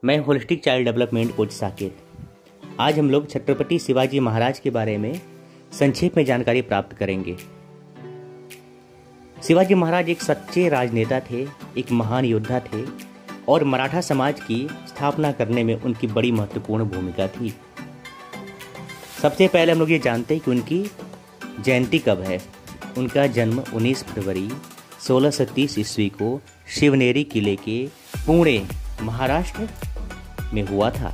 मैं holistic child development coach Saket. आज हम लोग छत्रपति शिवाजी महाराज के बारे में संक्षेप में जानकारी प्राप्त करेंगे। शिवाजी महाराज एक सच्चे राजनेता थे, एक महान योद्धा थे और मराठा समाज की स्थापना करने में उनकी बड़ी महत्वपूर्ण भूमिका थी। सबसे पहले हम लोग ये जानते हैं कि उनकी जयंती कब है। उनका जन्म 19 फरवरी 1630 ईस्वी को शिवनेरी किले के पुणे महाराष्ट्र में हुआ था।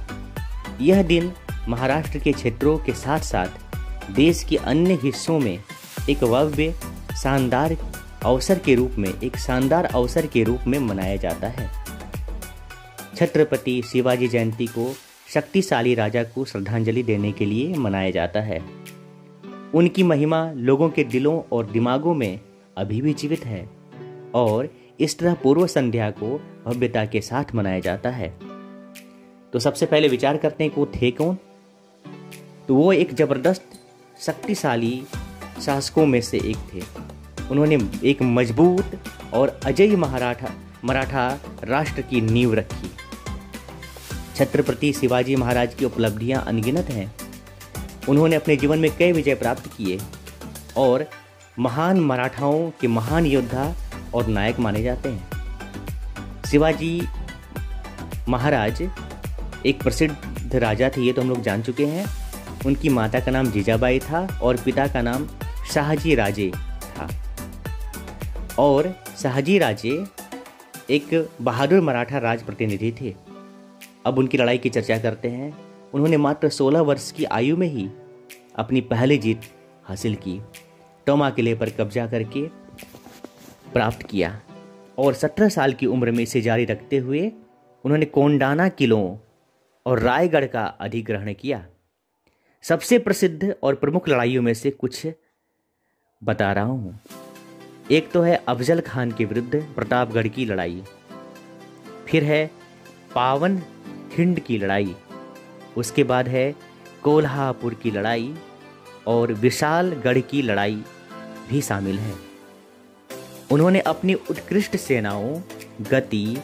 यह दिन महाराष्ट्र के क्षेत्रों के साथ साथ देश के अन्य हिस्सों में एक भव्य शानदार अवसर के रूप में मनाया जाता है। छत्रपति शिवाजी जयंती को शक्तिशाली राजा को श्रद्धांजलि देने के लिए मनाया जाता है। उनकी महिमा लोगों के दिलों और दिमागों में अभी भी जीवित है और इस तरह पूर्व संध्या को भव्यता के साथ मनाया जाता है। तो सबसे पहले विचार करते हैं कि वो थे कौन। तो वो एक जबरदस्त शक्तिशाली शासकों में से एक थे। उन्होंने एक मजबूत और अजेय मराठा राष्ट्र की नींव रखी। छत्रपति शिवाजी महाराज की उपलब्धियां अनगिनत हैं। उन्होंने अपने जीवन में कई विजय प्राप्त किए और महान मराठाओं के महान योद्धा और नायक माने जाते हैं। शिवाजी महाराज एक प्रसिद्ध राजा थे, ये तो हम लोग जान चुके हैं। उनकी माता का नाम जीजाबाई था और पिता का नाम शाहजी राजे था। और शाहजी राजे एक बहादुर मराठा राज प्रतिनिधि थे। अब उनकी लड़ाई की चर्चा करते हैं। उन्होंने मात्र 16 वर्ष की आयु में ही अपनी पहली जीत हासिल की, टोमा किले पर कब्जा करके प्राप्त किया और 17 साल की उम्र में इसे जारी रखते हुए उन्होंने कोंडाना किलों और रायगढ़ का अधिग्रहण किया। सबसे प्रसिद्ध और प्रमुख लड़ाइयों में से कुछ बता रहा हूँ। एक तो है अफजल खान के विरुद्ध प्रतापगढ़ की लड़ाई, फिर है पावन खिंड की लड़ाई, उसके बाद है कोल्हापुर की लड़ाई और विशालगढ़ की लड़ाई भी शामिल है। उन्होंने अपनी उत्कृष्ट सेनाओं, गति,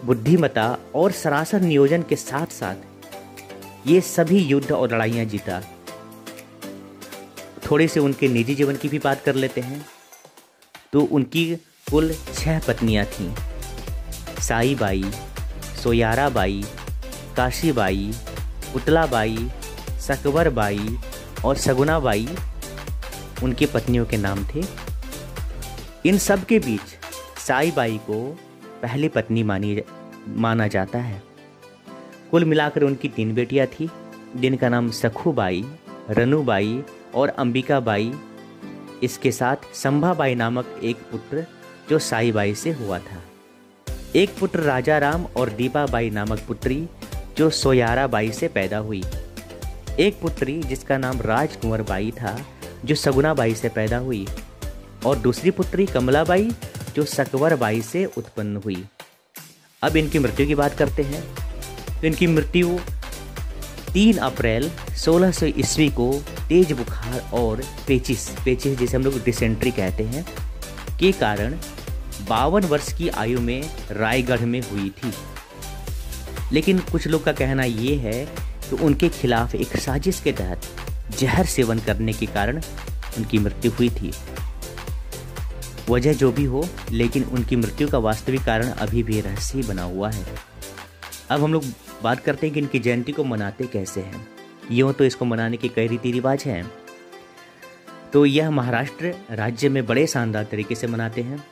बुद्धिमत्ता और सरासर नियोजन के साथ साथ ये सभी युद्ध और लड़ाइयाँ जीता। थोड़े से उनके निजी जीवन की भी बात कर लेते हैं। तो उनकी कुल 6 पत्नियां थीं। साईबाई, सोयाराबाई, काशीबाई, पुतलाबाई, सकवरबाई और सगुनाबाई उनकी पत्नियों के नाम थे। इन सब के बीच साईबाई को पहली पत्नी माना जाता है। कुल मिलाकर उनकी 3 बेटियां थी, जिनका नाम सखुबाई, रनुबाई और अंबिकाबाई। इसके साथ संभाबाई नामक एक पुत्र जो साईबाई से हुआ था। एक पुत्र राजा राम और दीपाबाई नामक पुत्री जो सोयाराबाई से पैदा हुई। एक पुत्री जिसका नाम राजकुंवर बाई था जो सगुनाबाई से पैदा हुई और दूसरी पुत्री कमलाबाई जो सकवरबाई से उत्पन्न हुई। अब इनकी मृत्यु की बात करते हैं। तो इनकी मृत्यु 3 अप्रैल 1600 ईस्वी को तेज बुखार और पेचिस जिसे हम लोग डिसेंट्री कहते हैं के कारण 52 वर्ष की आयु में रायगढ़ में हुई थी। लेकिन कुछ लोग का कहना ये है कि उनके खिलाफ एक साजिश के तहत जहर सेवन करने के कारण उनकी मृत्यु हुई थी। वजह जो भी हो, लेकिन उनकी मृत्यु का वास्तविक कारण अभी भी रहस्य बना हुआ है। अब हम लोग बात करते हैं कि इनकी जयंती को मनाते कैसे हैं। यूँ तो इसको मनाने के कई रीति रिवाज हैं। तो यह महाराष्ट्र राज्य में बड़े शानदार तरीके से मनाते हैं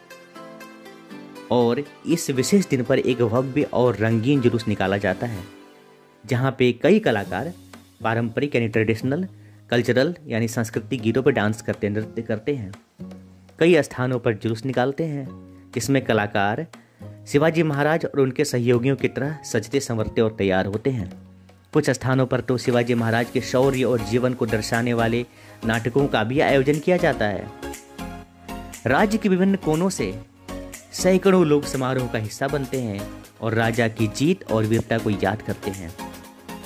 और इस विशेष दिन पर एक भव्य और रंगीन जुलूस निकाला जाता है, जहाँ पे कई कलाकार पारंपरिक यानी ट्रेडिशनल, कल्चरल यानी सांस्कृतिक गीतों पर डांस करते, नृत्य करते हैं। कई स्थानों पर जुलूस निकालते हैं। इसमें कलाकार शिवाजी महाराज और उनके सहयोगियों की तरह सजते संवरते और तैयार होते हैं। कुछ स्थानों पर तो शिवाजी महाराज के शौर्य और जीवन को दर्शाने वाले नाटकों का भी आयोजन किया जाता है। राज्य के विभिन्न कोनों से सैकड़ों लोग समारोह का हिस्सा बनते हैं और राजा की जीत और वीरता को याद करते हैं।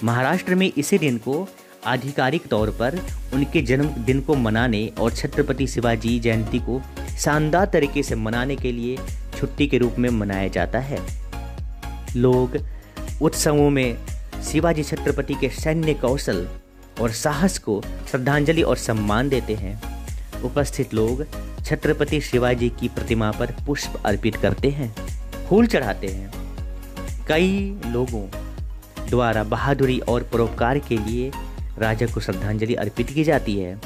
महाराष्ट्र में इसी दिन को आधिकारिक तौर पर उनके जन्मदिन को मनाने और छत्रपति शिवाजी जयंती को शानदार तरीके से मनाने के लिए छुट्टी के रूप में मनाया जाता है। लोग उत्सवों में शिवाजी छत्रपति के सैन्य कौशल और साहस को श्रद्धांजलि और सम्मान देते हैं। उपस्थित लोग छत्रपति शिवाजी की प्रतिमा पर पुष्प अर्पित करते हैं, फूल चढ़ाते हैं। कई लोगों द्वारा बहादुरी और परोपकार के लिए राजा को श्रद्धांजलि अर्पित की जाती है,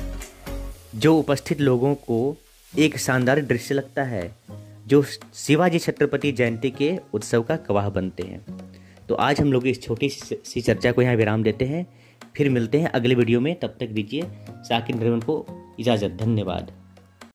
जो उपस्थित लोगों को एक शानदार दृश्य लगता है, जो शिवाजी छत्रपति जयंती के उत्सव का गवाह बनते हैं। तो आज हम लोग इस छोटी सी चर्चा को यहाँ विराम देते हैं। फिर मिलते हैं अगले वीडियो में। तब तक दीजिए साकिन रमन को इजाज़त। धन्यवाद।